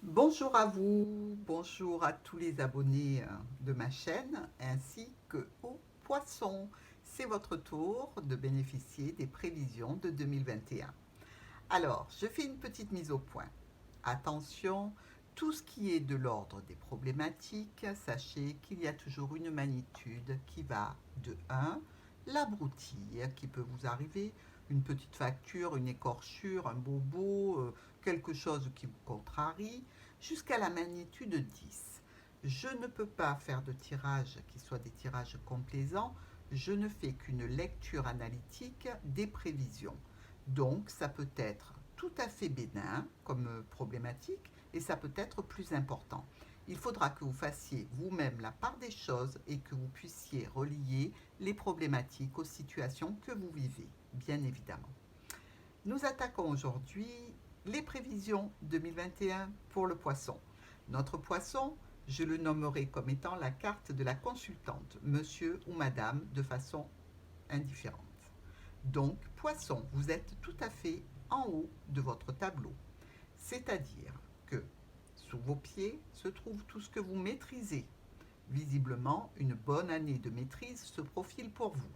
Bonjour à vous, bonjour à tous les abonnés de ma chaîne ainsi que aux poissons. C'est votre tour de bénéficier des prévisions de 2021. Alors, je fais une petite mise au point. Attention, tout ce qui est de l'ordre des problématiques, sachez qu'il y a toujours une magnitude qui va de 1, la broutille qui peut vous arriver, une petite facture, une écorchure, un bobo, quelque chose qui vous contrarie, jusqu'à la magnitude 10. Je ne peux pas faire de tirages qui soient des tirages complaisants, je ne fais qu'une lecture analytique des prévisions. Donc, ça peut être tout à fait bénin comme problématique et ça peut être plus important. Il faudra que vous fassiez vous-même la part des choses et que vous puissiez relier les problématiques aux situations que vous vivez, bien évidemment. Nous attaquons aujourd'hui les prévisions 2021 pour le poisson. Notre poisson, je le nommerai comme étant la carte de la consultante, monsieur ou madame, de façon indifférente. Donc, poisson, vous êtes tout à fait en haut de votre tableau. C'est-à-dire que sous vos pieds se trouve tout ce que vous maîtrisez. Visiblement, une bonne année de maîtrise se profile pour vous.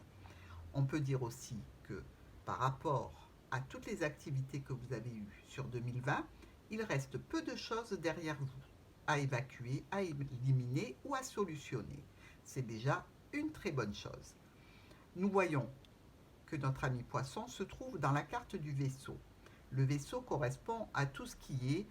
On peut dire aussi que par rapport à toutes les activités que vous avez eues sur 2020, il reste peu de choses derrière vous à évacuer, à éliminer ou à solutionner. C'est déjà une très bonne chose. Nous voyons que notre ami poisson se trouve dans la carte du vaisseau. Le vaisseau correspond à tout ce qui est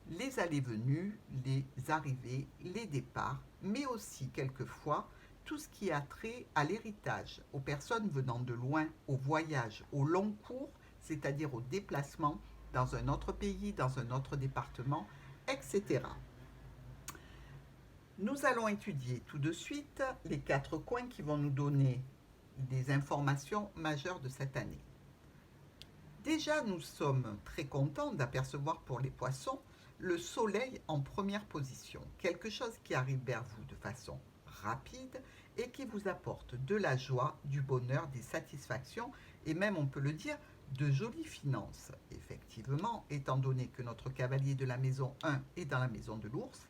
les allées-venues, les arrivées, les départs, mais aussi quelquefois tout ce qui a trait à l'héritage, aux personnes venant de loin, au voyage, au long cours, c'est-à-dire au déplacement dans un autre pays, dans un autre département, etc. Nous allons étudier tout de suite les 4 coins qui vont nous donner des informations majeures de cette année. Déjà, nous sommes très contents d'apercevoir pour les poissons le soleil en première position, quelque chose qui arrive vers vous de façon rapide et qui vous apporte de la joie, du bonheur, des satisfactions et même, on peut le dire, de jolies finances. Effectivement, étant donné que notre cavalier de la maison 1 est dans la maison de l'ours,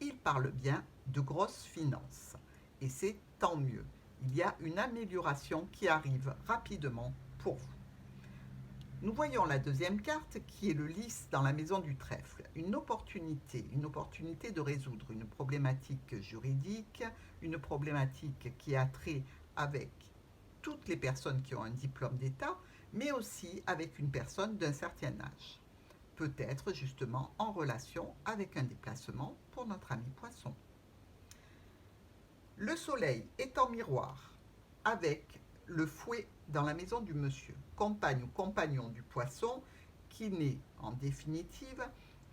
il parle bien de grosses finances. Et c'est tant mieux. Il y a une amélioration qui arrive rapidement pour vous. Nous voyons la deuxième carte qui est le lys dans la maison du trèfle. Une opportunité de résoudre une problématique juridique, une problématique qui a trait avec toutes les personnes qui ont un diplôme d'État, mais aussi avec une personne d'un certain âge. Peut-être justement en relation avec un déplacement pour notre ami poisson. Le soleil est en miroir avec le fouet dans la maison du monsieur, compagne ou compagnon du poisson, qui n'est en définitive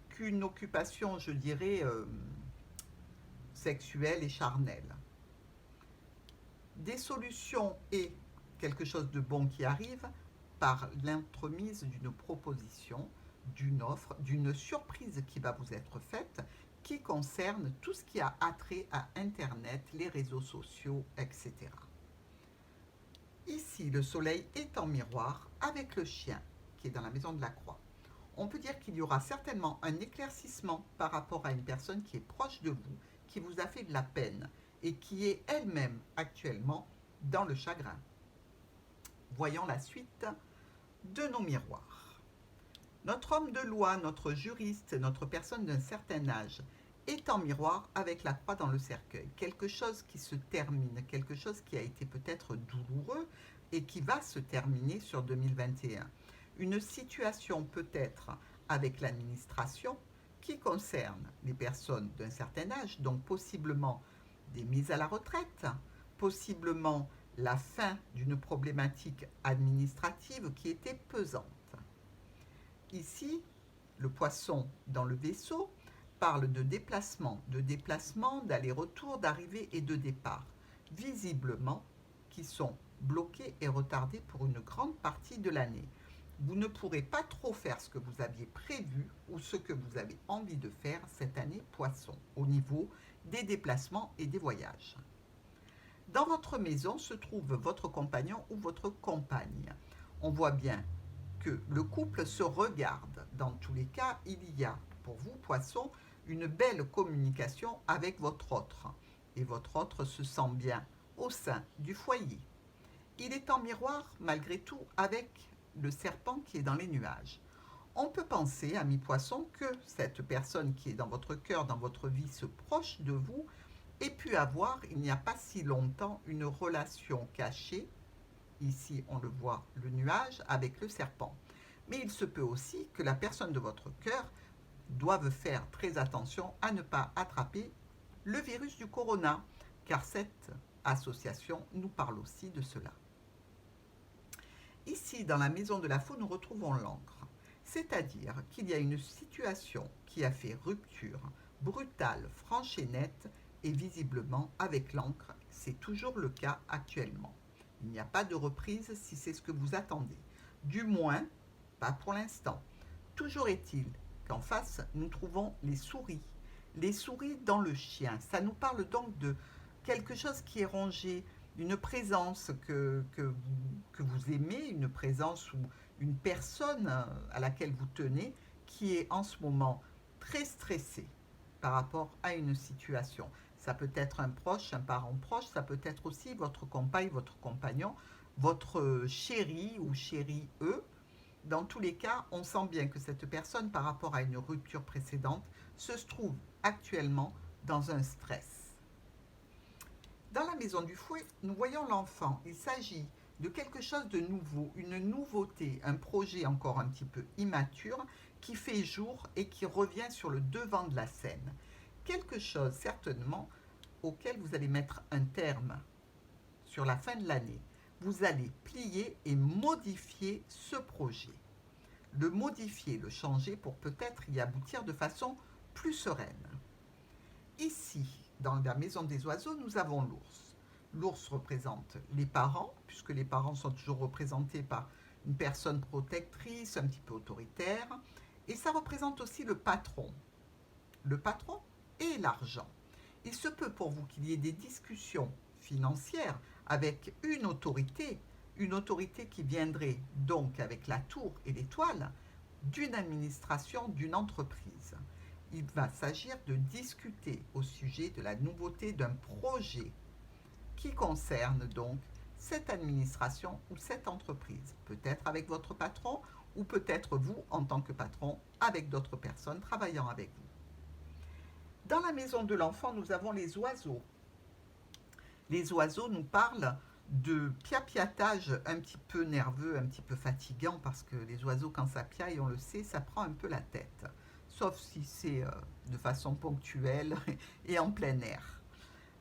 qu'une occupation, je dirais, sexuelle et charnelle. Des solutions et quelque chose de bon qui arrive par l'entremise d'une proposition, d'une offre, d'une surprise qui va vous être faite, qui concerne tout ce qui a attrait à Internet, les réseaux sociaux, etc. Ici, le soleil est en miroir avec le chien qui est dans la maison de la croix. On peut dire qu'il y aura certainement un éclaircissement par rapport à une personne qui est proche de vous, qui vous a fait de la peine et qui est elle-même actuellement dans le chagrin. Voyons la suite de nos miroirs. Notre homme de loi, notre juriste, notre personne d'un certain âge est en miroir avec la croix dans le cercueil. Quelque chose qui se termine, quelque chose qui a été peut-être douloureux et qui va se terminer sur 2021. Une situation peut-être avec l'administration qui concerne les personnes d'un certain âge, donc possiblement des mises à la retraite, possiblement la fin d'une problématique administrative qui était pesante. Ici, le poisson dans le vaisseau parle de déplacement, d'aller-retour, d'arrivée et de départ, visiblement qui sont bloqués et retardés pour une grande partie de l'année. Vous ne pourrez pas trop faire ce que vous aviez prévu ou ce que vous avez envie de faire cette année poisson, au niveau des déplacements et des voyages. Dans votre maison se trouve votre compagnon ou votre compagne. On voit bien que le couple se regarde. Dans tous les cas, il y a pour vous, poisson, une belle communication avec votre autre. Et votre autre se sent bien au sein du foyer. Il est en miroir, malgré tout, avec le serpent qui est dans les nuages. On peut penser, ami poisson, que cette personne qui est dans votre cœur, dans votre vie, se proche de vous, ait pu avoir, il n'y a pas si longtemps, une relation cachée. Ici, on le voit, le nuage avec le serpent. Mais il se peut aussi que la personne de votre cœur doive faire très attention à ne pas attraper le virus du corona, car cette association nous parle aussi de cela. Ici, dans la maison de la faux, nous retrouvons l'encre, c'est-à-dire qu'il y a une situation qui a fait rupture, brutale, franche et nette, et visiblement, avec l'encre, c'est toujours le cas actuellement. Il n'y a pas de reprise si c'est ce que vous attendez. Du moins, pas pour l'instant. Toujours est-il qu'en face, nous trouvons les souris. Les souris dans le chien. Ça nous parle donc de quelque chose qui est rongé, une présence que vous aimez, une présence ou une personne à laquelle vous tenez qui est en ce moment très stressée par rapport à une situation. Ça peut être un proche, un parent proche, ça peut être aussi votre compagne, votre compagnon, votre chéri ou chérie eux. Dans tous les cas, on sent bien que cette personne, par rapport à une rupture précédente, se trouve actuellement dans un stress. Dans la maison du fouet, nous voyons l'enfant. Il s'agit de quelque chose de nouveau, une nouveauté, un projet encore un petit peu immature qui fait jour et qui revient sur le devant de la scène. Quelque chose certainement auquel vous allez mettre un terme sur la fin de l'année. Vous allez plier et modifier ce projet. Le modifier, le changer pour peut-être y aboutir de façon plus sereine. Ici, dans la maison des oiseaux, nous avons l'ours. L'ours représente les parents, puisque les parents sont toujours représentés par une personne protectrice, un petit peu autoritaire. Et ça représente aussi le patron. Le patron et l'argent. Il se peut pour vous qu'il y ait des discussions financières avec une autorité qui viendrait donc avec la tour et l'étoile d'une administration, d'une entreprise. Il va s'agir de discuter au sujet de la nouveauté d'un projet qui concerne donc cette administration ou cette entreprise, peut-être avec votre patron ou peut-être vous en tant que patron avec d'autres personnes travaillant avec vous. Dans la maison de l'enfant, nous avons les oiseaux. Les oiseaux nous parlent de piapiatage un petit peu nerveux, un petit peu fatigant, parce que les oiseaux, quand ça piaille, on le sait, ça prend un peu la tête. Sauf si c'est de façon ponctuelle et en plein air.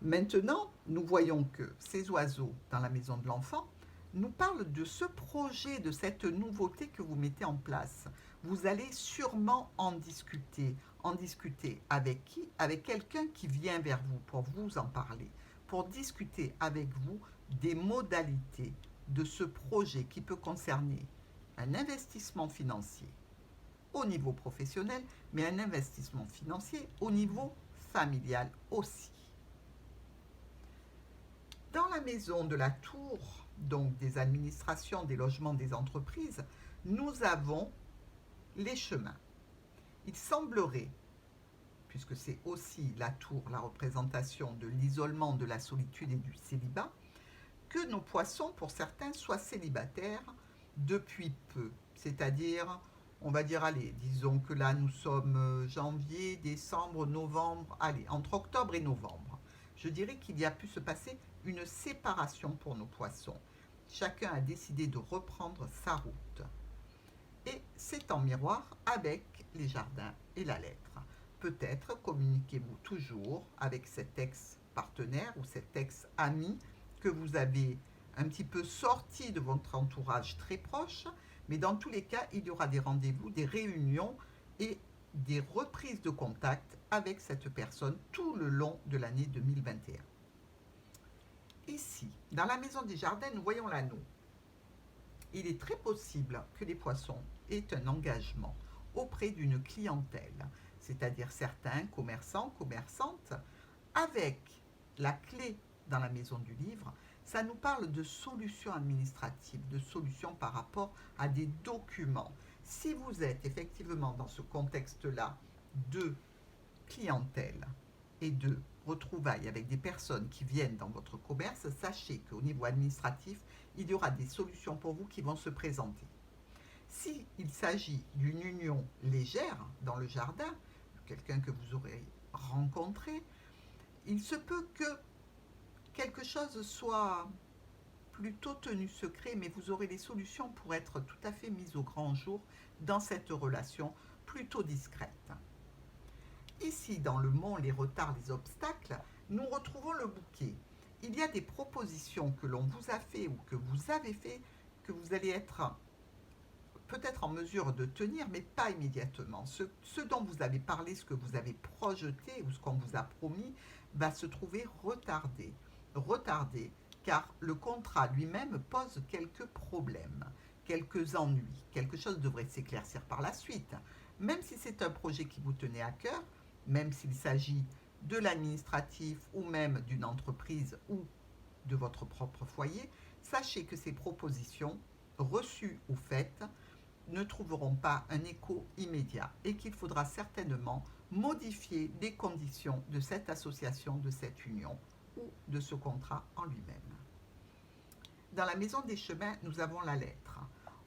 Maintenant, nous voyons que ces oiseaux, dans la maison de l'enfant, nous parlent de ce projet, de cette nouveauté que vous mettez en place. Vous allez sûrement en discuter. En discuter avec qui? Avec quelqu'un qui vient vers vous pour vous en parler, pour discuter avec vous des modalités de ce projet qui peut concerner un investissement financier au niveau professionnel, mais un investissement financier au niveau familial aussi. Dans la maison de la tour, donc des administrations, des logements, des entreprises, nous avons les chemins. Il semblerait, puisque c'est aussi la tour, la représentation de l'isolement, de la solitude et du célibat, que nos poissons, pour certains, soient célibataires depuis peu. C'est-à-dire, on va dire, allez, disons que là, nous sommes janvier, décembre, novembre, allez, entre octobre et novembre. Je dirais qu'il y a pu se passer une séparation pour nos poissons. Chacun a décidé de reprendre sa route. Et c'est en miroir avec les jardins et la lettre. Peut-être communiquez-vous toujours avec cet ex-partenaire ou cet ex-ami que vous avez un petit peu sorti de votre entourage très proche, mais dans tous les cas, il y aura des rendez-vous, des réunions et des reprises de contact avec cette personne tout le long de l'année 2021. Ici, dans la maison des jardins, nous voyons l'anneau. Il est très possible que les poissons aient un engagement auprès d'une clientèle, c'est-à-dire certains commerçants, commerçantes, avec la clé dans la maison du livre. Ça nous parle de solutions administratives, de solutions par rapport à des documents. Si vous êtes effectivement dans ce contexte-là de clientèle et de retrouvailles avec des personnes qui viennent dans votre commerce, sachez qu'au niveau administratif, il y aura des solutions pour vous qui vont se présenter. S'il s'agit d'une union légère dans le jardin, quelqu'un que vous aurez rencontré, il se peut que quelque chose soit plutôt tenu secret, mais vous aurez les solutions pour être tout à fait mises au grand jour dans cette relation plutôt discrète. Ici, dans le mont, les retards, les obstacles, nous retrouvons le bouquet. Il y a des propositions que l'on vous a fait ou que vous avez fait, que vous allez être peut-être en mesure de tenir, mais pas immédiatement. Ce dont vous avez parlé, ce que vous avez projeté ou ce qu'on vous a promis, va se trouver retardé. Retardé, car le contrat lui-même pose quelques problèmes, quelques ennuis. Quelque chose devrait s'éclaircir par la suite. Même si c'est un projet qui vous tenait à cœur, même s'il s'agit de l'administratif ou même d'une entreprise ou de votre propre foyer, sachez que ces propositions, reçues ou faites, ne trouveront pas un écho immédiat et qu'il faudra certainement modifier les conditions de cette association, de cette union ou de ce contrat en lui-même. Dans la maison des chemins, nous avons la lettre.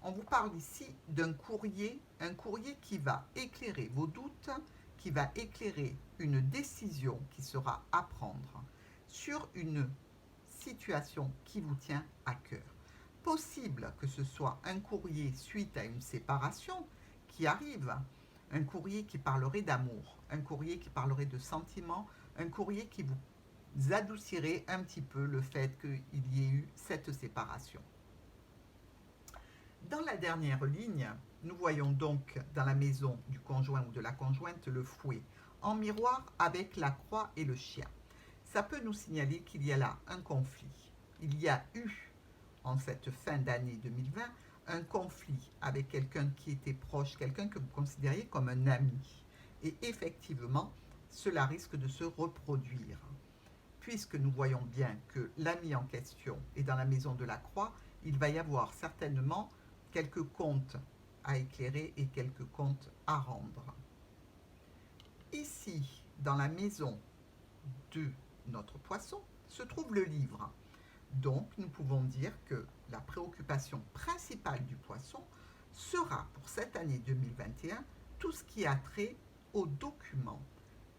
On vous parle ici d'un courrier, un courrier qui va éclairer vos doutes, qui va éclairer une décision qui sera à prendre sur une situation qui vous tient à cœur. Possible que ce soit un courrier suite à une séparation qui arrive, un courrier qui parlerait d'amour, un courrier qui parlerait de sentiments, un courrier qui vous adoucirait un petit peu le fait qu'il y ait eu cette séparation. Dans la dernière ligne, nous voyons donc dans la maison du conjoint ou de la conjointe le fouet, en miroir avec la croix et le chien. Ça peut nous signaler qu'il y a là un conflit. Il y a eu, en cette fin d'année 2020, un conflit avec quelqu'un qui était proche, quelqu'un que vous considériez comme un ami. Et effectivement, cela risque de se reproduire. Puisque nous voyons bien que l'ami en question est dans la maison de la croix, il va y avoir certainement quelques comptes à éclairer et quelques comptes à rendre. Ici, dans la maison de notre poisson, se trouve le livre. Donc, nous pouvons dire que la préoccupation principale du poisson sera pour cette année 2021 tout ce qui a trait aux documents.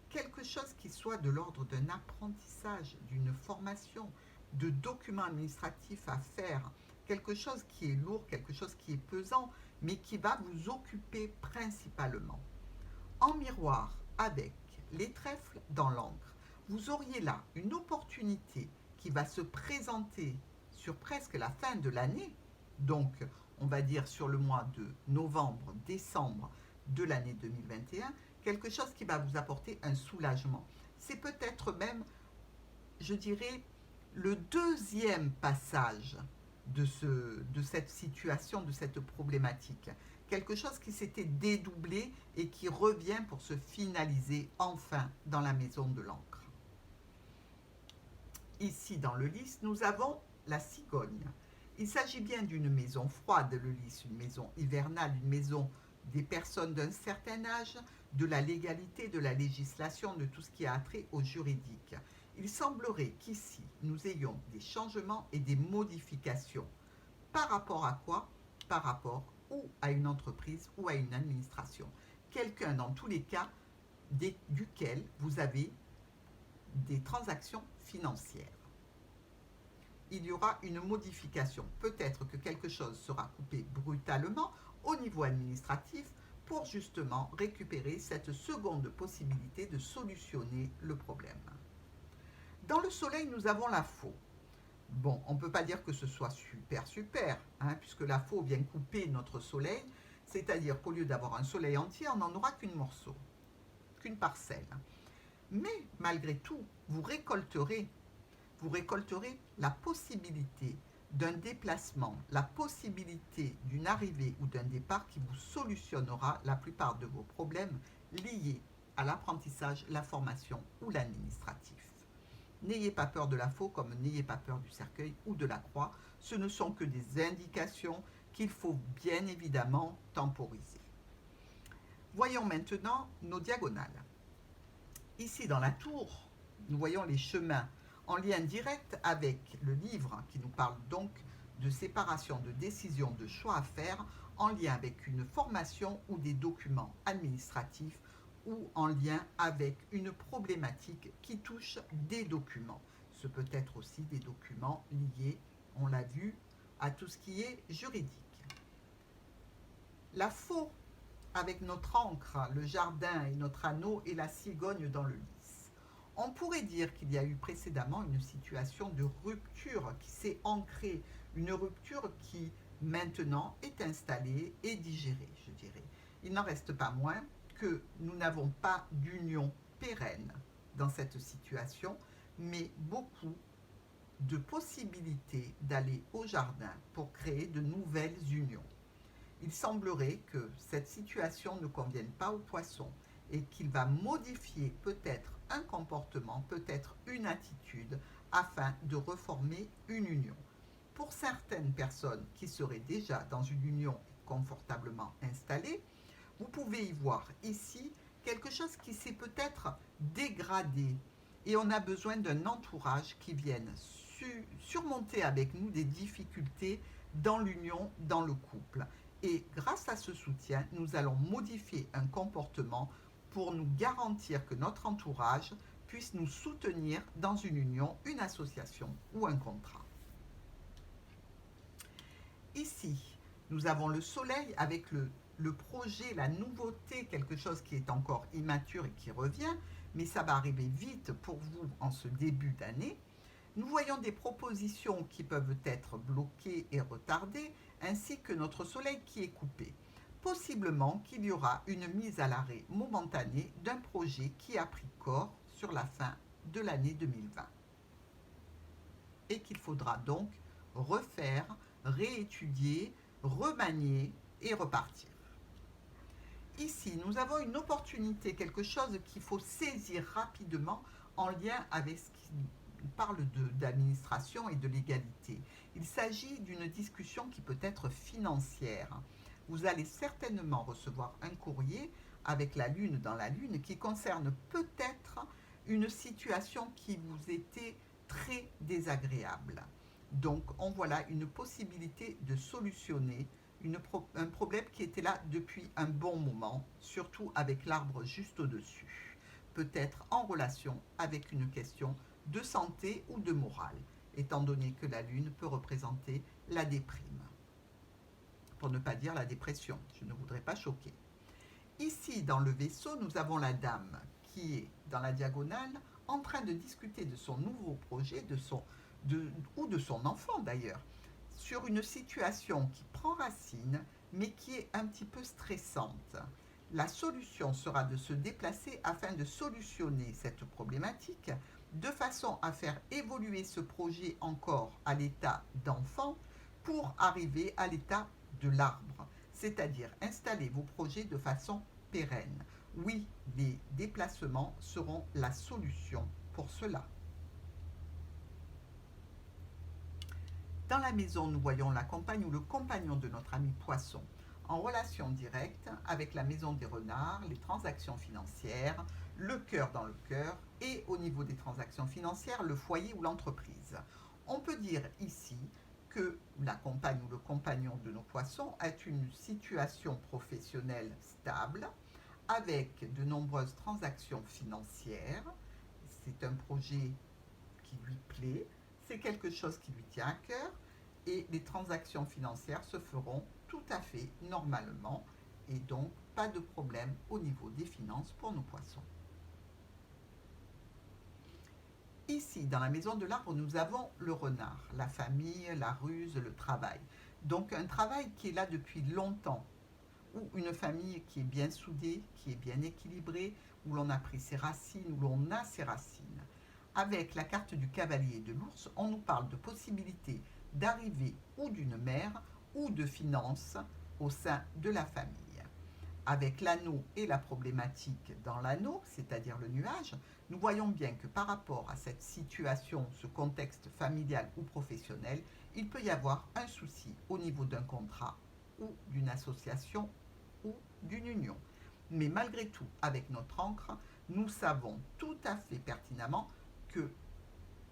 Quelque chose qui soit de l'ordre d'un apprentissage, d'une formation, de documents administratifs à faire, quelque chose qui est lourd, quelque chose qui est pesant, mais qui va vous occuper principalement. En miroir avec les trèfles dans l'encre, vous auriez là une opportunité qui va se présenter sur presque la fin de l'année, donc on va dire sur le mois de novembre, décembre de l'année 2021, quelque chose qui va vous apporter un soulagement. C'est peut-être même, je dirais, le deuxième passage de cette situation, de cette problématique. Quelque chose qui s'était dédoublé et qui revient pour se finaliser enfin dans la maison de l'encre. Ici dans le lys, nous avons la cigogne. Il s'agit bien d'une maison froide, le lys, une maison hivernale, une maison des personnes d'un certain âge, de la légalité, de la législation, de tout ce qui a trait au juridique. Il semblerait qu'ici, nous ayons des changements et des modifications. Par rapport à quoi? Par rapport ou à une entreprise ou à une administration. Quelqu'un, dans tous les cas, duquel vous avez des transactions financières. Il y aura une modification. Peut-être que quelque chose sera coupé brutalement au niveau administratif pour justement récupérer cette seconde possibilité de solutionner le problème. Dans le soleil, nous avons la faux. Bon, on ne peut pas dire que ce soit super, puisque la faux vient couper notre soleil, c'est-à-dire qu'au lieu d'avoir un soleil entier, on n'en aura qu'une morceau, qu'une parcelle. Mais malgré tout, vous récolterez la possibilité d'un déplacement, la possibilité d'une arrivée ou d'un départ qui vous solutionnera la plupart de vos problèmes liés à l'apprentissage, la formation ou l'administratif. N'ayez pas peur de la faux comme n'ayez pas peur du cercueil ou de la croix. Ce ne sont que des indications qu'il faut bien évidemment temporiser. Voyons maintenant nos diagonales. Ici, dans la tour, nous voyons les chemins en lien direct avec le livre qui nous parle donc de séparation, de décision, de choix à faire en lien avec une formation ou des documents administratifs ou en lien avec une problématique qui touche des documents. Ce peut être aussi des documents liés, on l'a vu, à tout ce qui est juridique. La faux avec notre encre, le jardin et notre anneau et la cigogne dans le lys. On pourrait dire qu'il y a eu précédemment une situation de rupture qui s'est ancrée, une rupture qui maintenant est installée et digérée, je dirais. Il n'en reste pas moins que nous n'avons pas d'union pérenne dans cette situation, mais beaucoup de possibilités d'aller au jardin pour créer de nouvelles unions. Il semblerait que cette situation ne convienne pas au poisson et qu'il va modifier peut-être un comportement, peut-être une attitude, afin de reformer une union. Pour certaines personnes qui seraient déjà dans une union confortablement installée, vous pouvez y voir ici quelque chose qui s'est peut-être dégradé et on a besoin d'un entourage qui vienne surmonter avec nous des difficultés dans l'union, dans le couple. Et grâce à ce soutien, nous allons modifier un comportement pour nous garantir que notre entourage puisse nous soutenir dans une union, une association ou un contrat. Ici, nous avons le soleil avec le projet, la nouveauté, quelque chose qui est encore immature et qui revient, mais ça va arriver vite pour vous en ce début d'année. Nous voyons des propositions qui peuvent être bloquées et retardées, ainsi que notre soleil qui est coupé. Possiblement qu'il y aura une mise à l'arrêt momentanée d'un projet qui a pris corps sur la fin de l'année 2020. Et qu'il faudra donc refaire, réétudier, remanier et repartir. Ici, nous avons une opportunité, quelque chose qu'il faut saisir rapidement en lien avec ce qui parle d'administration et de l'égalité. Il s'agit d'une discussion qui peut être financière. Vous allez certainement recevoir un courrier avec la lune dans la lune qui concerne peut-être une situation qui vous était très désagréable. Donc, on voit là une possibilité de solutionner un problème qui était là depuis un bon moment, surtout avec l'arbre juste au-dessus. Peut-être en relation avec une question de santé ou de morale, étant donné que la lune peut représenter la déprime. Pour ne pas dire la dépression, je ne voudrais pas choquer. Ici, dans le vaisseau, nous avons la dame qui est dans la diagonale en train de discuter de son nouveau projet, ou de son enfant d'ailleurs, sur une situation qui prend racine, mais qui est un petit peu stressante. La solution sera de se déplacer afin de solutionner cette problématique, de façon à faire évoluer ce projet encore à l'état d'enfant pour arriver à l'état de l'arbre, c'est-à-dire installer vos projets de façon pérenne. Oui, les déplacements seront la solution pour cela. Dans la maison, nous voyons la compagne ou le compagnon de notre ami poisson en relation directe avec la maison des renards, les transactions financières, le cœur dans le cœur et au niveau des transactions financières, le foyer ou l'entreprise. On peut dire ici que la compagne ou le compagnon de nos poissons a une situation professionnelle stable avec de nombreuses transactions financières. C'est un projet qui lui plaît, c'est quelque chose qui lui tient à cœur et les transactions financières se feront tout à fait normalement et donc pas de problème au niveau des finances pour nos poissons. Ici, dans la maison de l'arbre, nous avons le renard, la famille, la ruse, le travail. Donc un travail qui est là depuis longtemps, ou une famille qui est bien soudée, qui est bien équilibrée, où l'on a pris ses racines, où l'on a ses racines. Avec la carte du cavalier et de l'ours, on nous parle de possibilités d'arrivée ou d'une mère ou de finances au sein de la famille. Avec l'anneau et la problématique dans l'anneau, c'est-à-dire le nuage, nous voyons bien que par rapport à cette situation, ce contexte familial ou professionnel, il peut y avoir un souci au niveau d'un contrat ou d'une association ou d'une union. Mais malgré tout, avec notre encre, nous savons tout à fait pertinemment que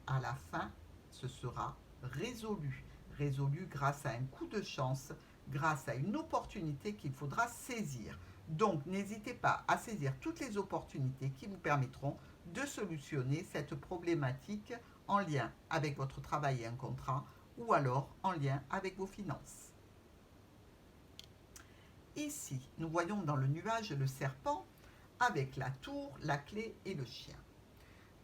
à la fin, ce sera résolu. Résolu grâce à un coup de chance, grâce à une opportunité qu'il faudra saisir. Donc, n'hésitez pas à saisir toutes les opportunités qui vous permettront de solutionner cette problématique en lien avec votre travail et un contrat ou alors en lien avec vos finances. Ici, nous voyons dans le nuage le serpent avec la tour, la clé et le chien.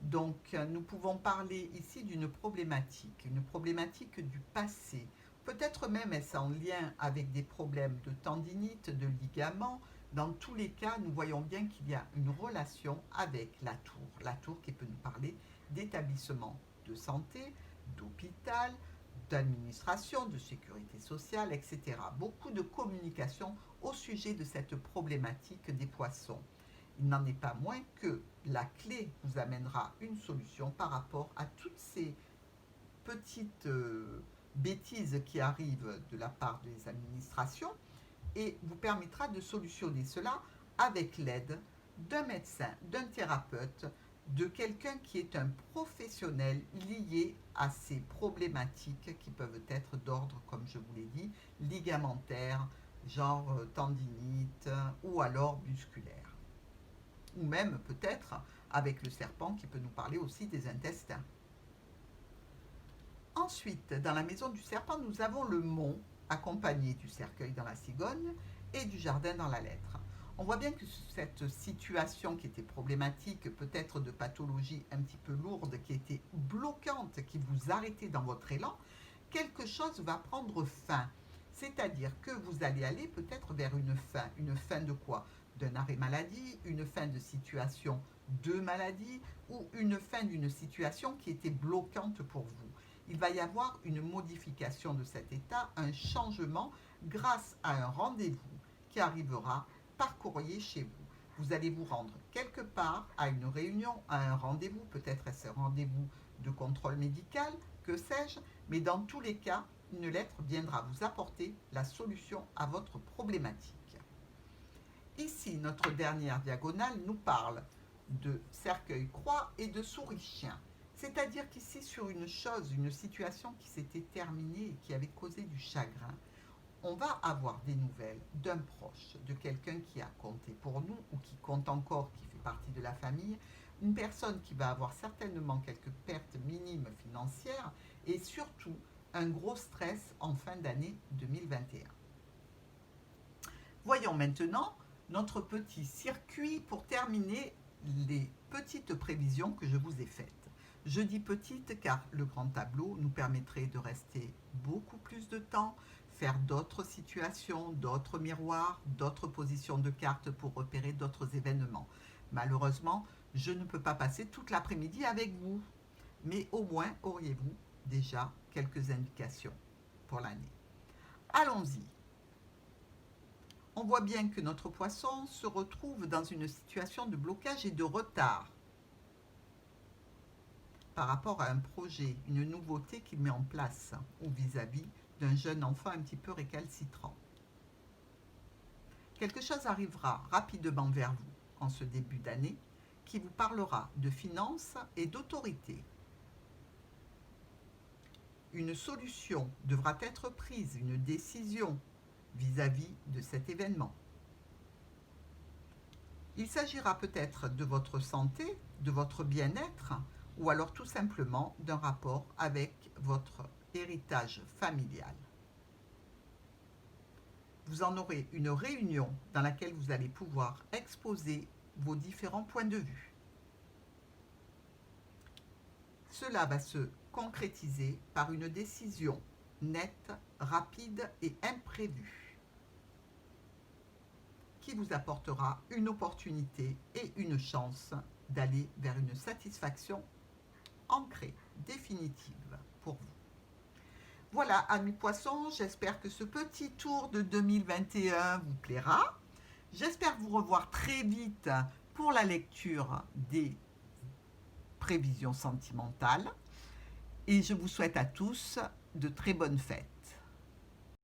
Donc, nous pouvons parler ici d'une problématique du passé. Peut-être même est-ce en lien avec des problèmes de tendinite, de ligaments. Dans tous les cas, nous voyons bien qu'il y a une relation avec la tour qui peut nous parler d'établissement de santé, d'hôpital, d'administration, de sécurité sociale, etc. Beaucoup de communication au sujet de cette problématique des poissons. Il n'en est pas moins que la clé vous amènera une solution par rapport à toutes ces petites bêtises qui arrivent de la part des administrations et vous permettra de solutionner cela avec l'aide d'un médecin, d'un thérapeute, de quelqu'un qui est un professionnel lié à ces problématiques qui peuvent être d'ordre, comme je vous l'ai dit, ligamentaire, genre tendinite ou alors musculaire. Ou même peut-être avec le serpent qui peut nous parler aussi des intestins. Ensuite, dans la maison du serpent, nous avons le mont accompagné du cercueil dans la cigogne et du jardin dans la lettre. On voit bien que cette situation qui était problématique, peut-être de pathologie un petit peu lourde, qui était bloquante, qui vous arrêtait dans votre élan, quelque chose va prendre fin. C'est-à-dire que vous allez aller peut-être vers une fin de quoi? D'un arrêt maladie, une fin de situation de maladie ou une fin d'une situation qui était bloquante pour vous. Il va y avoir une modification de cet état, un changement grâce à un rendez-vous qui arrivera par courrier chez vous. Vous allez vous rendre quelque part à une réunion, à un rendez-vous, peut-être est-ce un rendez-vous de contrôle médical, que sais-je, mais dans tous les cas, une lettre viendra vous apporter la solution à votre problématique. Ici, notre dernière diagonale nous parle de cercueil-croix et de souris-chien. C'est-à-dire qu'ici, sur une chose, une situation qui s'était terminée et qui avait causé du chagrin, on va avoir des nouvelles d'un proche, de quelqu'un qui a compté pour nous ou qui compte encore, qui fait partie de la famille, une personne qui va avoir certainement quelques pertes minimes financières et surtout un gros stress en fin d'année 2021. Voyons maintenant notre petit circuit pour terminer les petites prévisions que je vous ai faites. Je dis petites car le grand tableau nous permettrait de rester beaucoup plus de temps, faire d'autres situations, d'autres miroirs, d'autres positions de cartes pour repérer d'autres événements. Malheureusement, je ne peux pas passer toute l'après-midi avec vous, mais au moins auriez-vous déjà quelques indications pour l'année. Allons-y. On voit bien que notre poisson se retrouve dans une situation de blocage et de retard par rapport à un projet, une nouveauté qu'il met en place ou vis-à-vis d'un jeune enfant un petit peu récalcitrant. Quelque chose arrivera rapidement vers vous en ce début d'année qui vous parlera de finances et d'autorité. Une solution devra être prise, une décision vis-à-vis de cet événement. Il s'agira peut-être de votre santé, de votre bien-être, ou alors tout simplement d'un rapport avec votre héritage familial. Vous en aurez une réunion dans laquelle vous allez pouvoir exposer vos différents points de vue. Cela va se concrétiser par une décision nette, rapide et imprévue qui vous apportera une opportunité et une chance d'aller vers une satisfaction ancrée, définitive pour vous. Voilà, amis poissons, j'espère que ce petit tour de 2021 vous plaira. J'espère vous revoir très vite pour la lecture des prévisions sentimentales. Et je vous souhaite à tous de très bonnes fêtes.